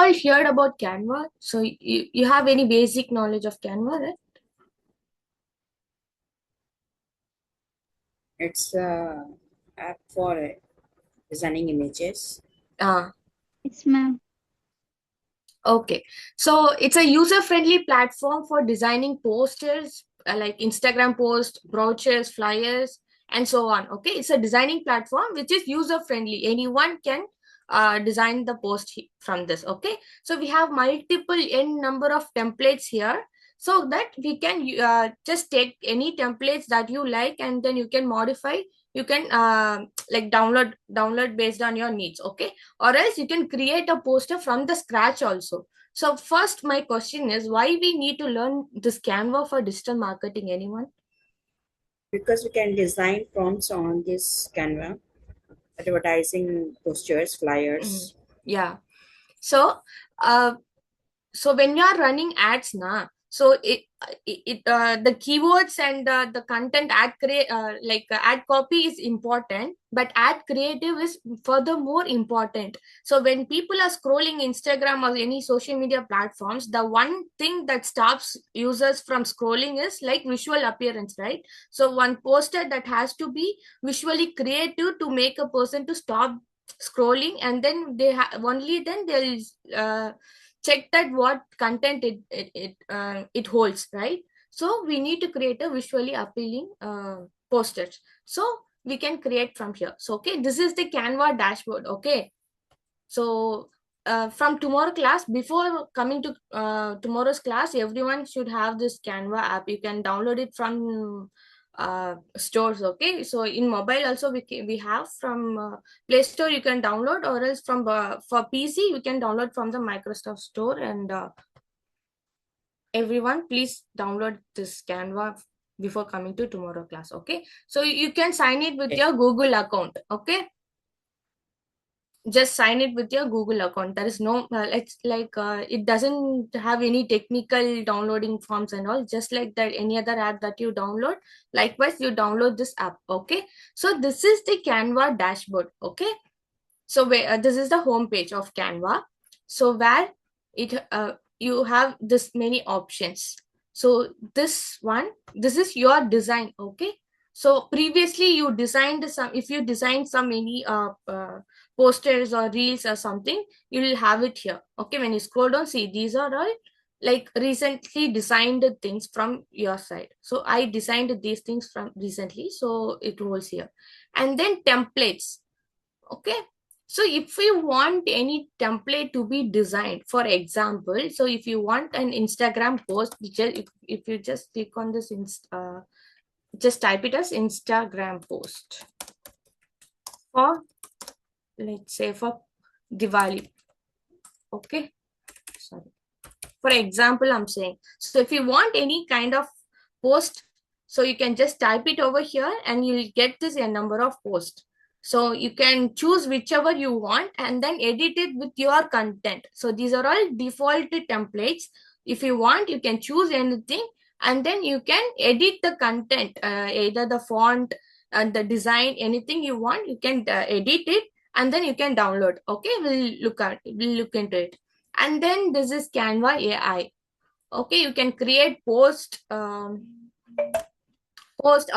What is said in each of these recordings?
all heard about Canva? So you have any basic knowledge of Canva, right? It's a app for designing images. Ah, Yes, ma'am. okay. So it's a user-friendly platform for designing posters, like Instagram posts, brochures, flyers, and so on. Okay, it's a designing platform which is user-friendly. Anyone can design the post from this. Okay, so we have multiple n number of templates here, so that we can just take any templates that you like, and then you can modify. You can like download based on your needs. Okay, or else you can create a poster from the scratch also. So first my question is, why we need to learn this Canva for digital marketing? Anyone? Because we can design prompts on this Canva, advertising posters, Mhm. flyers. Yeah. So uh, so when you are running ads now, so the keywords and the content ad create ad copy is important, but ad creative is furthermore important. So when people are scrolling Instagram or any social media platforms, the one thing that stops users from scrolling is like visual appearance, right? So one poster that has to be visually creative to make a person to stop scrolling, and then only then they'll check that what content it holds, right? So we need to create a visually appealing posters. So we can create from here. So okay, this is the Canva dashboard. Okay, so from tomorrow class, before coming to tomorrow's class, everyone should have this Canva app. You can download it from stores. Okay, so in mobile also we have from Play Store. You can download, or else from for PC you can download from the Microsoft Store. And everyone, please download this Canva before coming to tomorrow class. Okay, so you can sign it with Okay. your Google account. Okay, just sign it with your Google account. There is no it's like it doesn't have any technical downloading forms and all, just like that any other app that you download. Likewise, you download this app. Okay, so this is the Canva dashboard. Okay, so this is the home page of Canva. So where it you have this many options. So this is your design. Okay, so previously you designed some, if you designed some any posters or reels or something, you will have it here. Okay, when you scroll down, see these are all like recently designed things from your side. So I designed these things from recently, so it was here. And then templates. Okay, so if you want any template to be designed, for example, so if you want an Instagram post, if you just click on this just type it as Instagram post for, let's say, for Diwali. Okay, sorry, for example I'm saying. So if you want any kind of post, so you can just type it over here and you'll get this a number of posts. So you can choose whichever you want and then edit it with your content. So these are all default templates. If you want, you can choose anything, and then you can edit the content, either the font and the design, anything you want, you can edit it, and then you can download. Okay, we'll look into it. And then this is Canva AI. Okay, you can create post or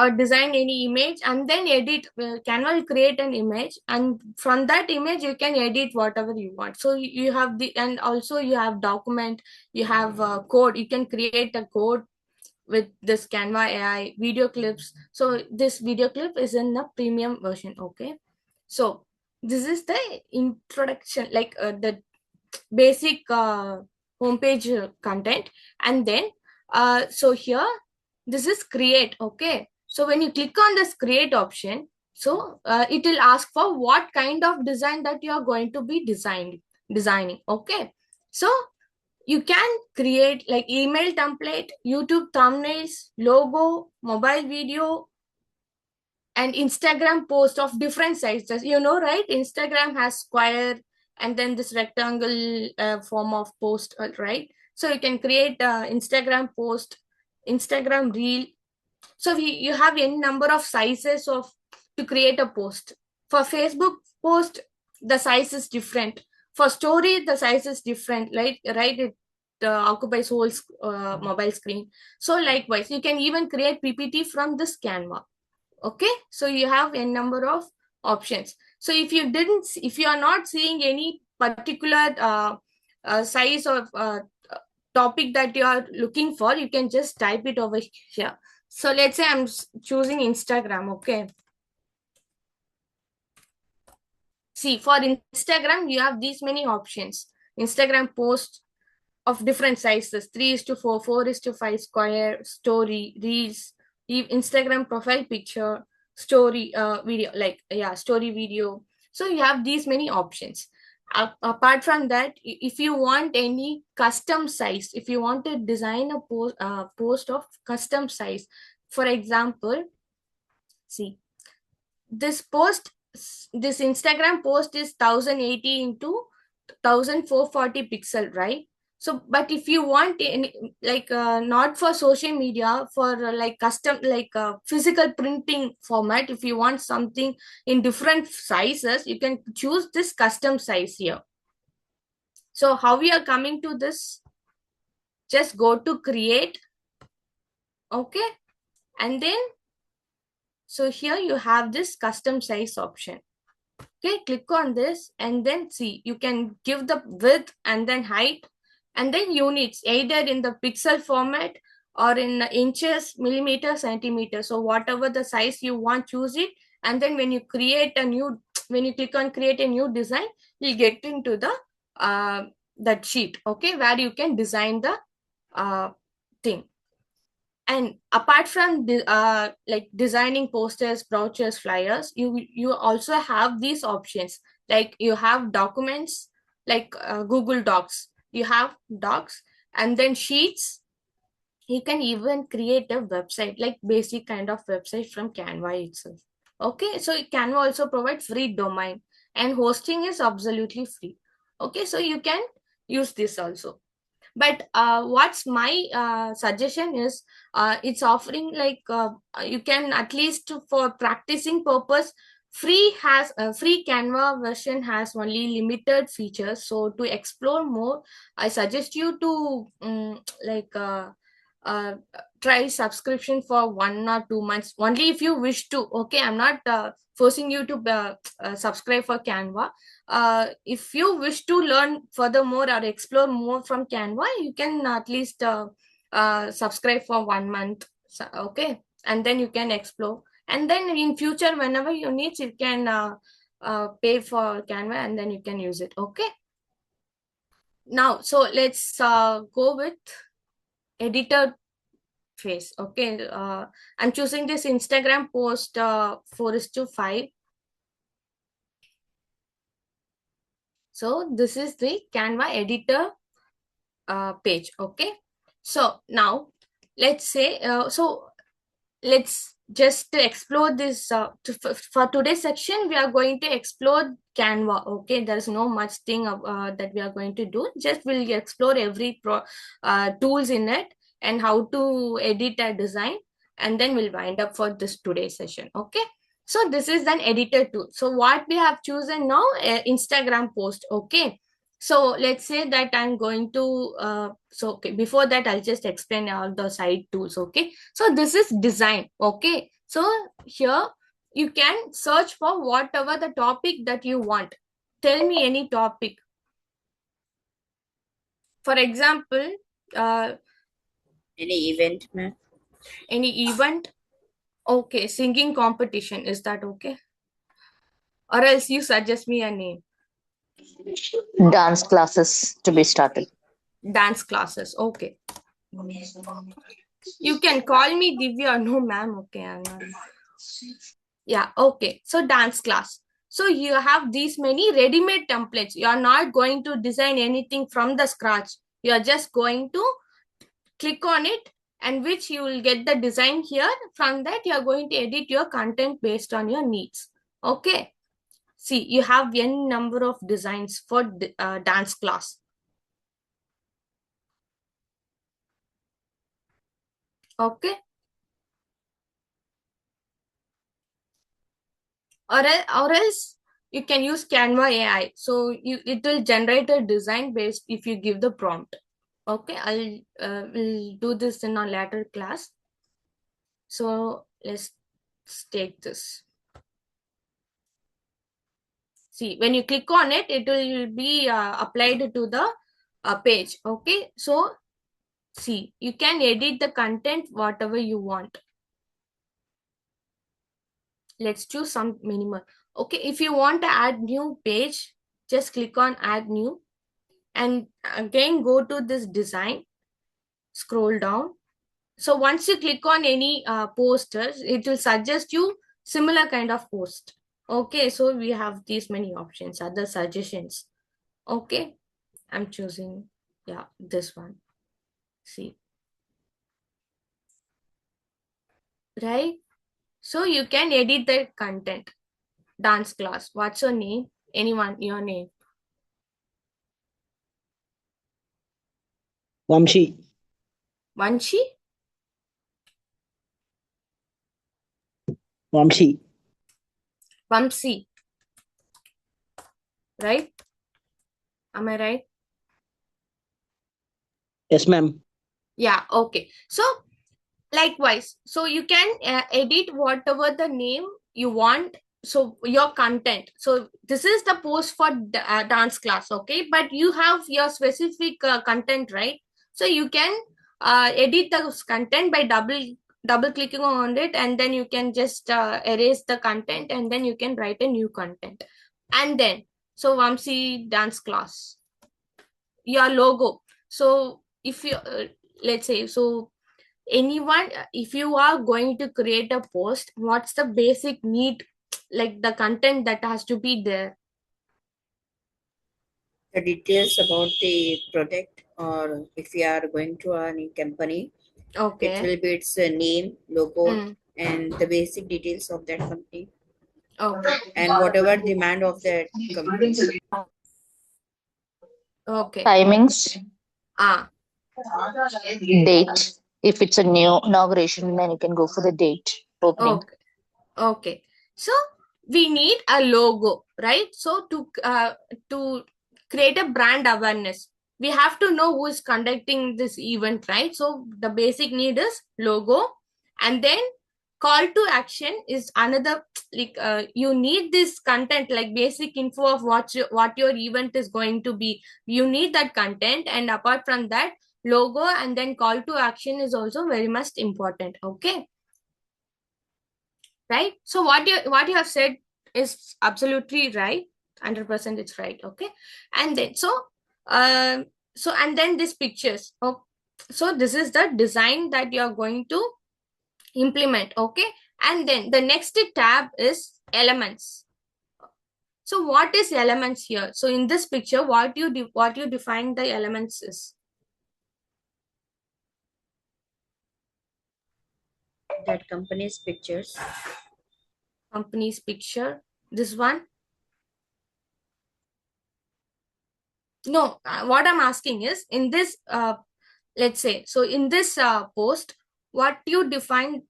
design any image and then edit. Canva will create an image, and from that image you can edit whatever you want. So you have the, and also you have document, you have code. You can create a code with this Canva AI. Video clips, so this video clip is in the premium version. Okay, so this is the introduction, like the basic homepage content. And then so here, this is create. Okay, so when you click on this create option, so it will ask for what kind of design that you are going to be designing. Okay, so you can create like email template, YouTube thumbnails, logo, mobile video, and Instagram post of different sizes. You know, right? Instagram has square and then this rectangle form of post, right? So you can create Instagram post, Instagram reel. So you have any number of sizes of to create a post. For Facebook post, the size is different. For story, the size is different, right? It occupies whole mobile screen. So likewise, you can even create PPT from this Canva. Okay, so you have a number of options. So if you are not seeing any particular size of topic that you are looking for, you can just type it over here. So let's say I'm choosing Instagram. Okay, see, for Instagram you have these many options. Instagram post of different sizes, 3 is to 4, 4 is to 5 square, story, reels, Instagram profile picture, story video, like, yeah, story video. So you have these many options. Apart from that, if you want any custom size, if you want to design a post of custom size, for example, see, this post, this Instagram post is 1080 into 1440 pixel, right? So but if you want any, like, not for social media, for like custom, like physical printing format, if you want something in different sizes, you can choose this custom size here. So how we are coming to this, just go to create. Okay, and then, so here you have this custom size option. Okay, click on this and then see, you can give the width and then height and then units, either in the pixel format or in inches, millimeters, centimeters. So whatever the size you want, choose it. And then when you create a new, when you click on create a new design, you'll get into the that sheet, okay, where you can design the thing. And apart from like designing posters, brochures, flyers, you also have these options. Like you have documents, like Google Docs, you have docs, and then sheets. You can even create a website, like basic kind of website from Canva itself. Okay, so Canva also provides free domain, and hosting is absolutely free. Okay, so you can use this also. But what's my suggestion is, it's offering like, you can, at least for practicing purpose, free Canva version has only limited features. So to explore more, I suggest you to like uh, try subscription for 1 or 2 months only, if you wish to. Okay, I'm not forcing you to subscribe for Canva. If you wish to learn furthermore or explore more from Canva, you can at least subscribe for 1 month. Okay, and then you can explore. And then in future, whenever you need, you can pay for Canva and then you can use it. Okay. Now, so let's go with editor phase. Okay, I'm choosing this Instagram post 4 is to 5. So this is the Canva editor page. Okay, so now let's say, so let's just explore this for today's section. We are going to explore Canva. Okay, there is no much thing that we are going to do. Just we'll explore every tools in it and how to edit a design, and then we'll wind up for this today's session. Okay, so this is an editor tool. So what we have chosen now, Instagram post. Okay, so let's say that I'm going to so okay, before that I'll just explain all the side tools. Okay, so this is design. Okay, so here you can search for whatever the topic that you want. Tell me any topic. For example, uh, Any event, ma'am? any event. Okay, singing competition, is that okay? Or else you suggest me a name. Dance classes to be started. Dance classes. Okay, you can call me Divya. No, ma'am. Okay, I'm not. Yeah, okay. So dance class. So you have these many ready-made templates. You are not going to design anything from the scratch. You are just going to click on it, and which you will get the design here. From that, you are going to edit your content based on your needs. Okay. See, you have n number of designs for dance class. Okay. Or else you can use Canva AI. So it will generate a design based if you give the prompt. Okay, we'll do this in our later class. So let's take this. See, when you click on it, it will be applied to the page. Okay, so see, you can edit the content whatever you want. Let's choose some minimal. Okay, if you want to add new page, just click on add new, and again go to this design, scroll down. So once you click on any posters, it will suggest you similar kind of post. Okay, so we have these many options, other suggestions. Okay, I'm choosing, yeah, this one. See, right? So you can edit the content. Dance class. What's your name? Anyone, your name? Vamshi. Vanshi? Vamshi. Vamsi. Right? Am I right? Yes, ma'am. Yeah, okay. So likewise, so you can edit whatever the name you want. So your content. So this is the post for dance class, okay? But you have your specific content, right? So you can edit the content by double clicking on it, and then you can just erase the content, and then you can write a new content. And then, so Vamsi dance class, your logo. So if you let's say, so anyone, if you are going to create a post, what's the basic need, like the content that has to be there? The details about the product, or if you are going to any company, it Okay. will be its name, logo, Mm. and the basic details of that company, Okay. and whatever demand of that company. Okay. Timings, Ah, date. If it's a new inauguration, then you can go for the date opening. okay. Okay. So we need a logo, right? So to create a brand awareness, we have to know who is conducting this event, right? So the basic need is logo, and then call to action is another, like you need this content, like basic info of what your event is going to be. You need that content, and apart from that, logo and then call to action is also very much important. Okay, right? So what you have said is absolutely right. 100% it's right. Okay, and then so and then these pictures. Oh, so this is the design that you're going to implement. Okay, and then the next tab is elements. So what is elements here? So in this picture, what you define the elements is That company's pictures. company's picture. This one. No, what I'm asking is, in this let's say, so in this post, what you define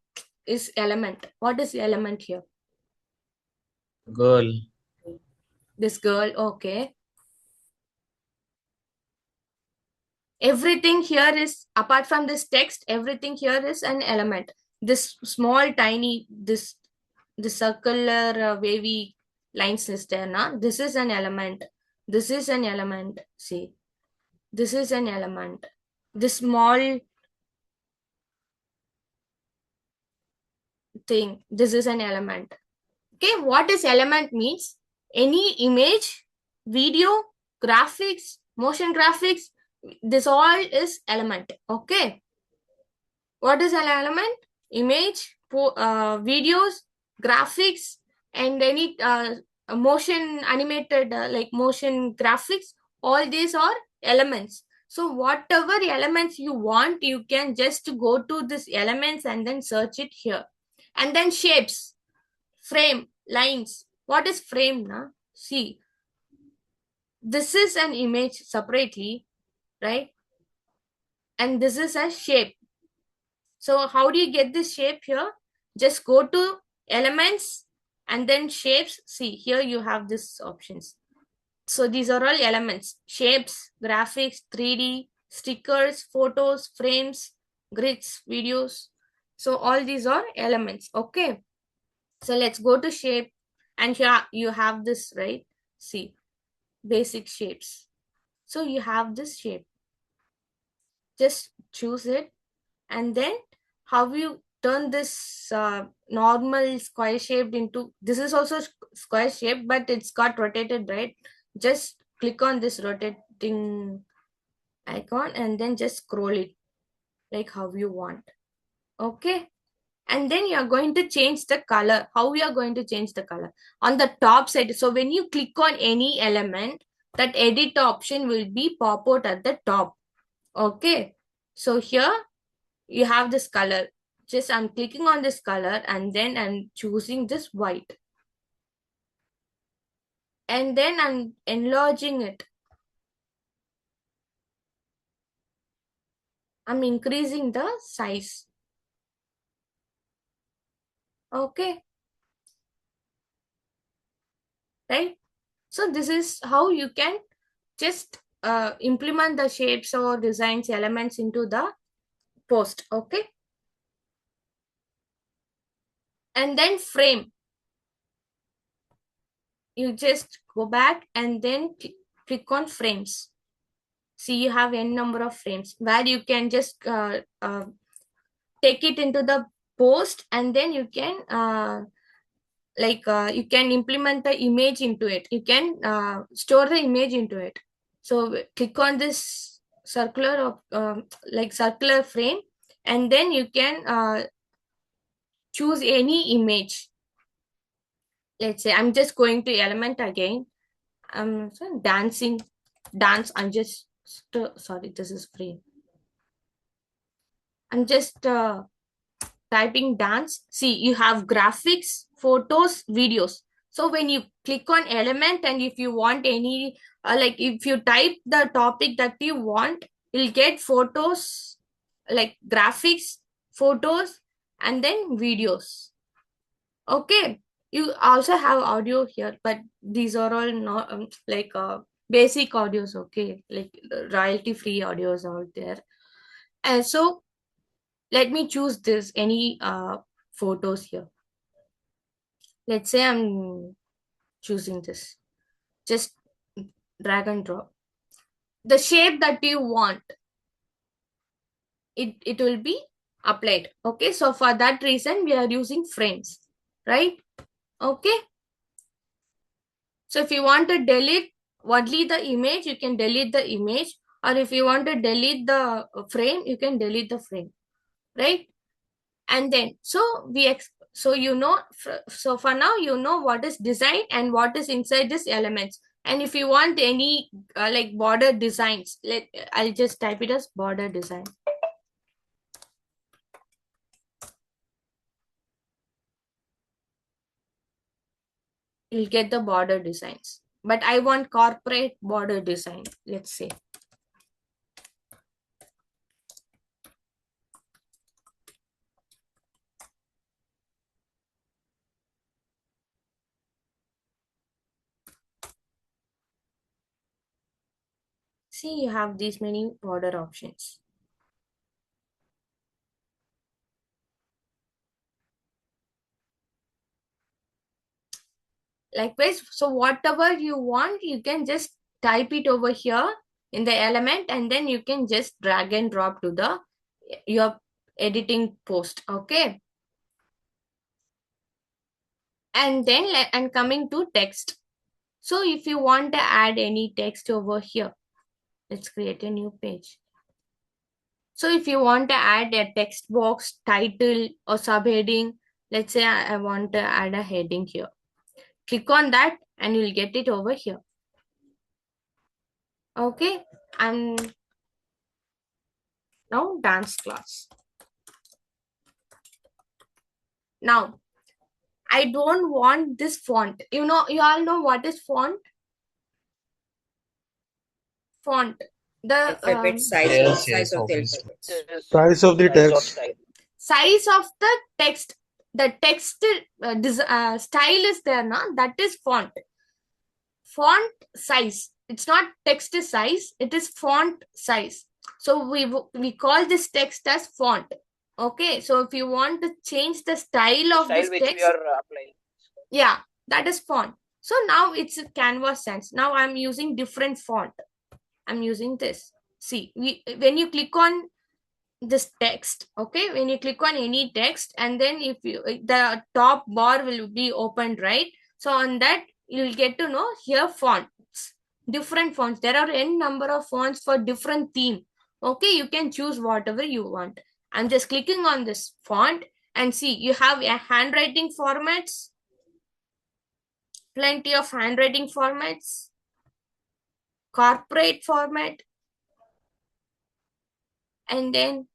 is element. What is element here? Girl. This girl. Okay, everything here is, apart from this text, everything here is an element. This small tiny, this circular wavy lines is there now. This is an element. This is an element. See, this is an element. This small thing, this is an element. Okay, what is element means? Any image, video, graphics, motion graphics, this all is element. Okay, what is an element? Image, videos, graphics, and any motion animated, like motion graphics, all these are elements. So whatever elements you want, you can just go to this elements and then search it here. And then shapes, frame, lines. What is frame na? See, this is an image separately, right? And this is a shape. So how do you get this shape here? Just go to elements And then shapes, see here you have this options. So these are all elements: shapes, graphics, 3D, stickers, photos, frames, grids, videos. So all these are elements. Okay, so let's go to shape, and here you have this, right? See, basic shapes. So you have this shape, just choose it, and then how you turn this normal square shaped into, this is also square shape but it's got rotated, right? Just click on this rotating icon and then just scroll it like how you want. Okay, and then you are going to change the color. How we are going to change the color? On the top side, so when you click on any element, that edit option will be pop out at the top. Okay, so here you have this color. Just I'm clicking on this color and then I'm choosing this white, and then I'm enlarging it. I'm increasing the size. Okay, right? So this is how you can just implement the shapes or designs elements into the post. Okay, and then frame, you just go back and then click on frames. See, you have n number of frames where you can just take it into the post, and then you can you can implement the image into it. You can store the image into it. So click on this circular of circular frame, and then you can choose any image. Let's say I'm just going to element again. So dancing, dance. I'm just sorry, this is frame. I'm just typing dance. See, you have graphics, photos, videos. So when you click on element, and if you want any if you type the topic that you want, you'll get photos, like graphics, photos, and then videos. Okay, you also have audio here, but these are all not basic audios. Okay, like royalty free audios out there. And so let me choose this any photos here. Let's say I'm choosing this. Just drag and drop the shape that you want. It will be applied. Okay, so for that reason we are using frames, right? Okay, so if you want to delete only the image, you can delete the image, or if you want to delete the frame, you can delete the frame, right? And then so so so for now you know what is design and what is inside these elements. And if you want any like border designs, I'll just type it as border design. You'll get the border designs, but I want corporate border design, let's say. See, you have these many border options. Likewise, so whatever you want, you can just type it over here in the element, and then you can just drag and drop to the your editing post. Okay, and then and coming to text. So if you want to add any text over here, let's create a new page. So if you want to add a text box, title, or subheading, let's say I want to add a heading here. Click on that and you'll get it over here. Okay, and now dance class. Now, I don't want this font. You all know what is font? Font. The Alphabet size, Yes, size yes, of the obviously. alphabets. Size of the text. size of the text. the text style is there now, that is font. Font size. It's not text size, it is font size. So we call this text as font. Okay, so if you want to change the style of Style this which we text, are applying. yeah, that is font. So now it's a canvas sense. Now I'm using different font. I'm using this. See, when you click on this text, okay, when you click on any text, and then if you the top bar will be opened, right? So on that you'll get to know here fonts, different fonts. There are n number of fonts for different theme. Okay, you can choose whatever you want. I'm just clicking on this font, and see, you have a handwriting formats, plenty of handwriting formats, corporate format, and then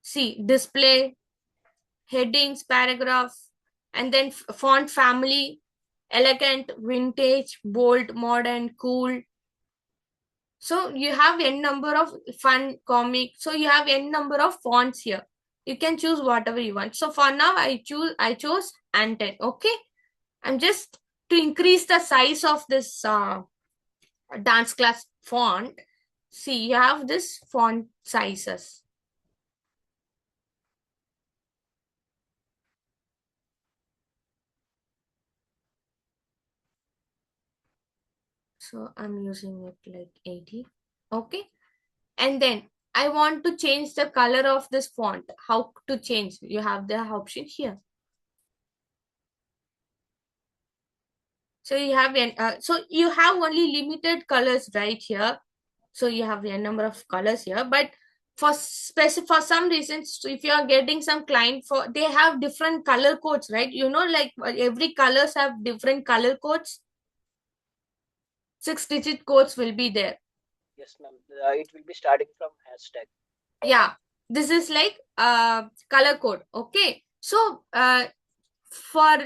see display, headings, paragraph, and then font family, elegant, vintage, bold, modern, cool. So you have n number of fun, comic. So you have n number of fonts here. You can choose whatever you want. So for now, I chose Anten. Okay, I'm just to increase the size of this dance class font. See, you have this font sizes. So I'm using it like 80. Okay. And then I want to change the color of this font. How to change? You have the option here. So you have so you have only limited colors right here. So you have a number of colors here, but for some reasons, if you are getting some client for, they have different color codes, right? You know, like every colors have different color codes. 6-digit codes will be there. Yes, ma'am. It will be starting from hashtag. Yeah, this is like color code. Okay, so for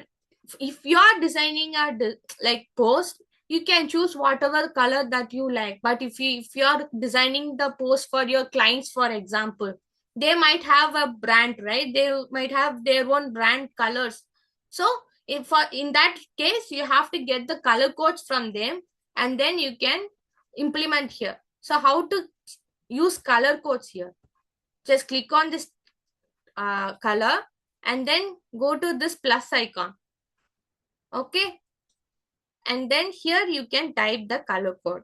if you are designing a like post, you can choose whatever color that you like. But if you are designing the post for your clients, for example, they might have a brand, right? They might have their own brand colors. So if in that case, you have to get the color codes from them, and then you can implement here. So how to use color codes here? Just click on this color, and then go to this plus icon. Okay, and then here you can type the color code.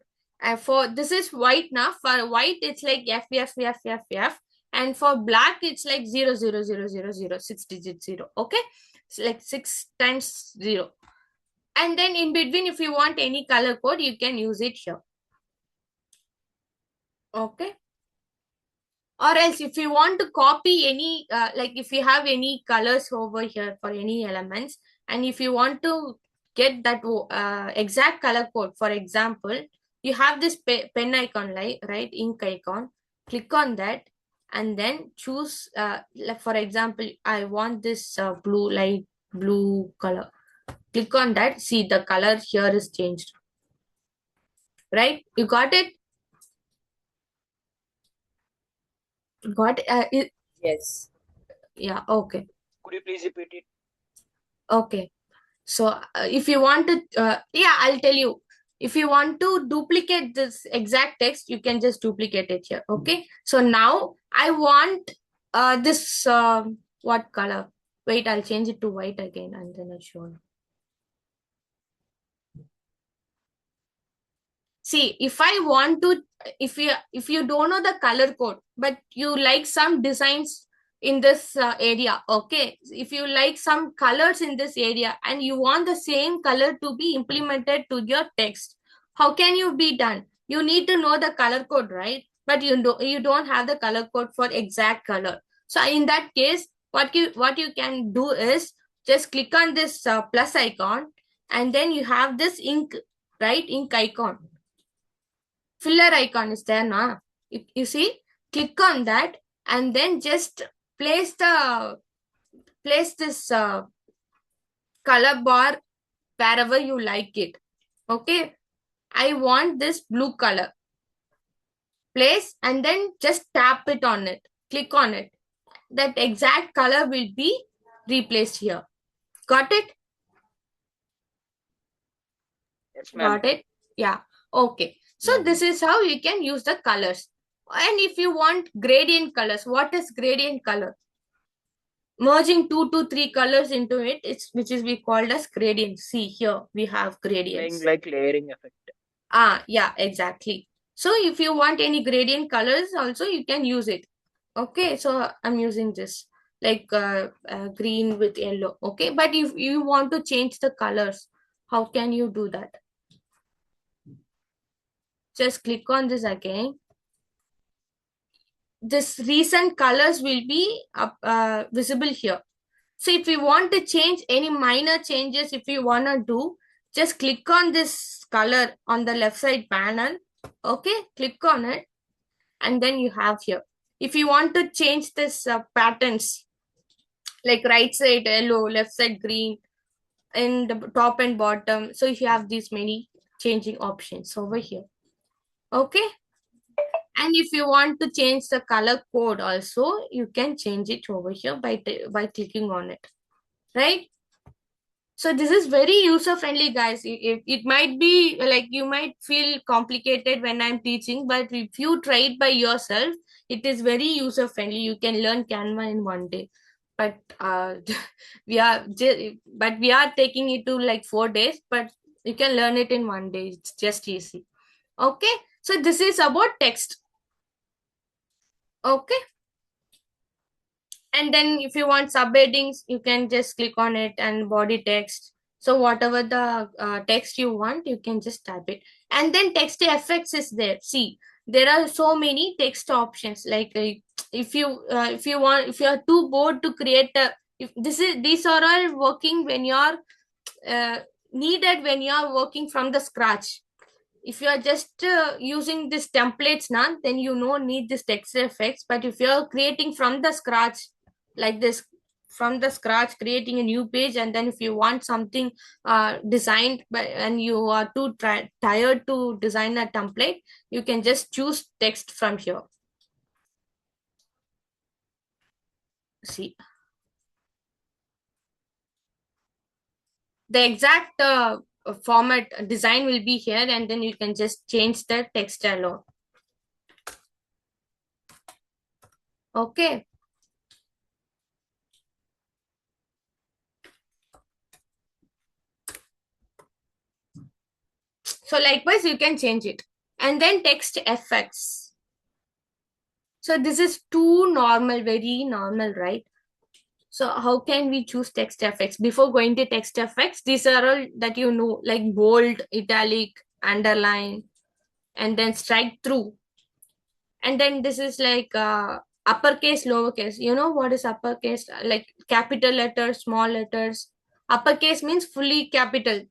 For this is white now. For white it's like FFFFF, and for black it's like 00000 6-digit 0. Okay, it's like 6 times 0. And then in between, if you want any color code, you can use it here. Okay, or else if you want to copy any like if you have any colors over here for any elements, and if you want to get that exact color code, for example, you have this pen icon, right, ink icon. Click on that, and then choose like for example, I want this light blue color. Click on that. See, the color here is changed, right? You got it? Got it? Yes. Yeah, okay. Could you please repeat it? Okay. So if you want to, yeah, I'll tell you. If you want to duplicate this exact text, you can just duplicate it here. Okay. So now I want this, what color? Wait, I'll change it to white again, and then I'll show you. See, if I want to, if you don't know the color code, but you like some designs in this area, okay, if you like some colors in this area and you want the same color to be implemented to your text, how can you be done? You need to know the color code, right? But you don't have the color code for exact color. So in that case, what you can do is just click on this plus icon, and then you have this ink, right, ink icon. Filler icon is there now. You see, click on that, and then just place this color bar wherever you like it. Okay, I want this blue color. Place, and then just tap it on it. Click on it. That exact color will be replaced here. Got it? Yes, ma'am. Got it? Yeah. Okay. So Yeah. this is how you can use the colors. And if you want gradient colors, what is gradient color? Merging 2 to 3 colors into it, which is we called as gradient. See here, we have gradients. Playing like layering effect. Yeah, exactly. So if you want any gradient colors also, you can use it. Okay, so I'm using this like green with yellow. Okay, but if you want to change the colors, how can you do that? Just click on this again. This recent colors will be visible here. So if you want to change any minor changes, if you want to do, just click on this color on the left side panel. Okay, click on it. And then you have here. If you want to change this patterns, like right side yellow, left side green, and the top and bottom. So you have these many changing options over here. Okay. And if you want to change the color code also, you can change it over here by clicking on it. Right? So this is very user friendly, guys. It might be like you might feel complicated when I'm teaching, but if you try it by yourself, it is very user friendly. You can learn Canva in one day. But we are taking it to like 4 days, but you can learn it in one day. It's just easy. Okay. So this is about text. Okay. And then if you want subheadings, you can just click on it and body text. So whatever the text you want, you can just type it. And then text effects is there. See, there are so many text options. Like if you are too bored to create a, if these are all working when you're uh, needed when you are working from the scratch. If you are just using this templates now, then you no need this text effects. But if you are creating from the scratch, like this, from the scratch, creating a new page, and then if you want something designed and you are too tired to design a template, you can just choose text from here. See, the exact format design will be here, and then you can just change the text alone. Okay. So likewise, you can change it. And then text effects. So this is too normal, very normal, right? So how can we choose text effects? Before going to text effects, these are all that you know, like bold, italic, underline, and then strike through. And then this is like uppercase, lowercase. You know what is uppercase? Like capital letters, small letters. Uppercase means fully capital.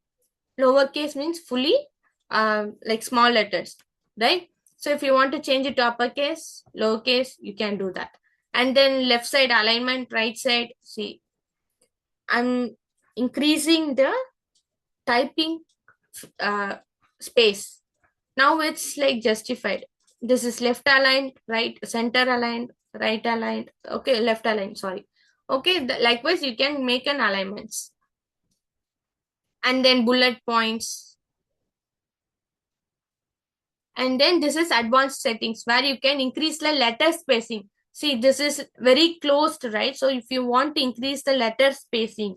Lowercase means fully like small letters, right? So if you want to change it to uppercase, lowercase, you can do that. And then left side alignment, right side, see, I'm increasing the typing space. Now it's like justified. This is left aligned, right, center aligned, right aligned, okay, left aligned, sorry. Okay, likewise, you can make an alignments. And then bullet points. And then this is advanced settings where you can increase the letter spacing. See, this is very closed, right? So if you want to increase the letter spacing,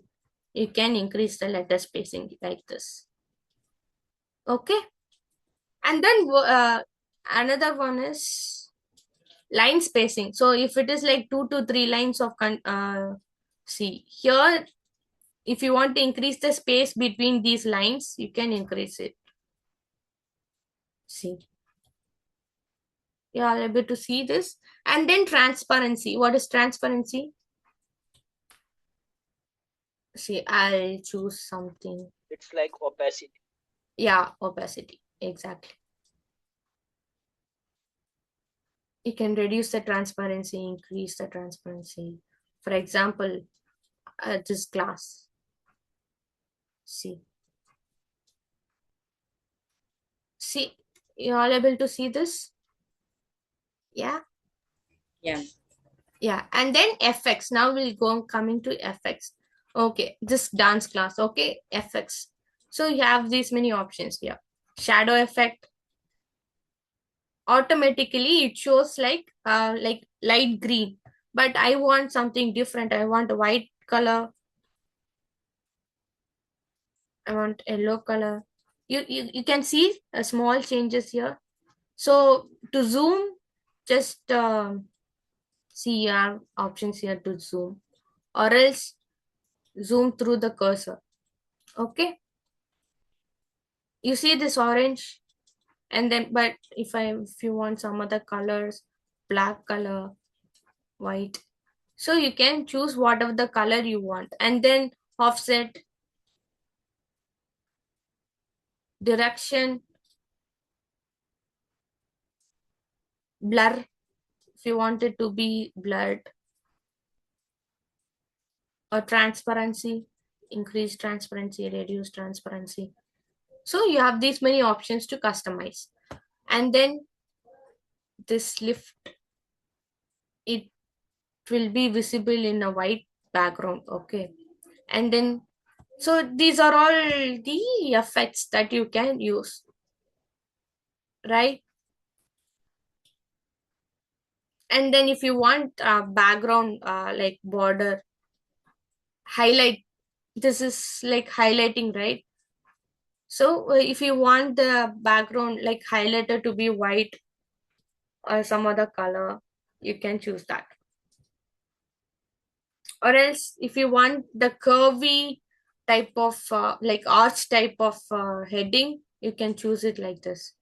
you can increase the letter spacing like this. Okay. And then another one is line spacing. So if it is like 2 to 3 lines of, see here, if you want to increase the space between these lines, you can increase it. See. You are able to see this. And then transparency. What is transparency? See, I'll choose something. It's like opacity. Yeah, opacity. Exactly. You can reduce the transparency, increase the transparency. For example, this glass. See. See, you are able to see this? Yeah. Yeah. Yeah, and then effects. Now we'll go coming to effects. Okay, this dance class. Okay, effects. So you have these many options here. Shadow effect. Automatically it shows like light green, but I want something different. I want a white color. I want yellow color. You can see a small changes here. So to zoom, just see you have options here to zoom, or else zoom through the cursor. Okay, you see this orange, and then but if you want some other colors, black color, white, so you can choose whatever the color you want, and then offset, direction, blur if you want it to be blurred, or transparency, increase transparency, reduce transparency. So you have these many options to customize. And then this lift, it will be visible in a white background. Okay, and then so these are all the effects that you can use, right? And then if you want background like border highlight, this is like highlighting, right? So if you want the background like highlighter to be white or some other color, you can choose that. Or else if you want the curvy type of like arch type of heading, you can choose it like this.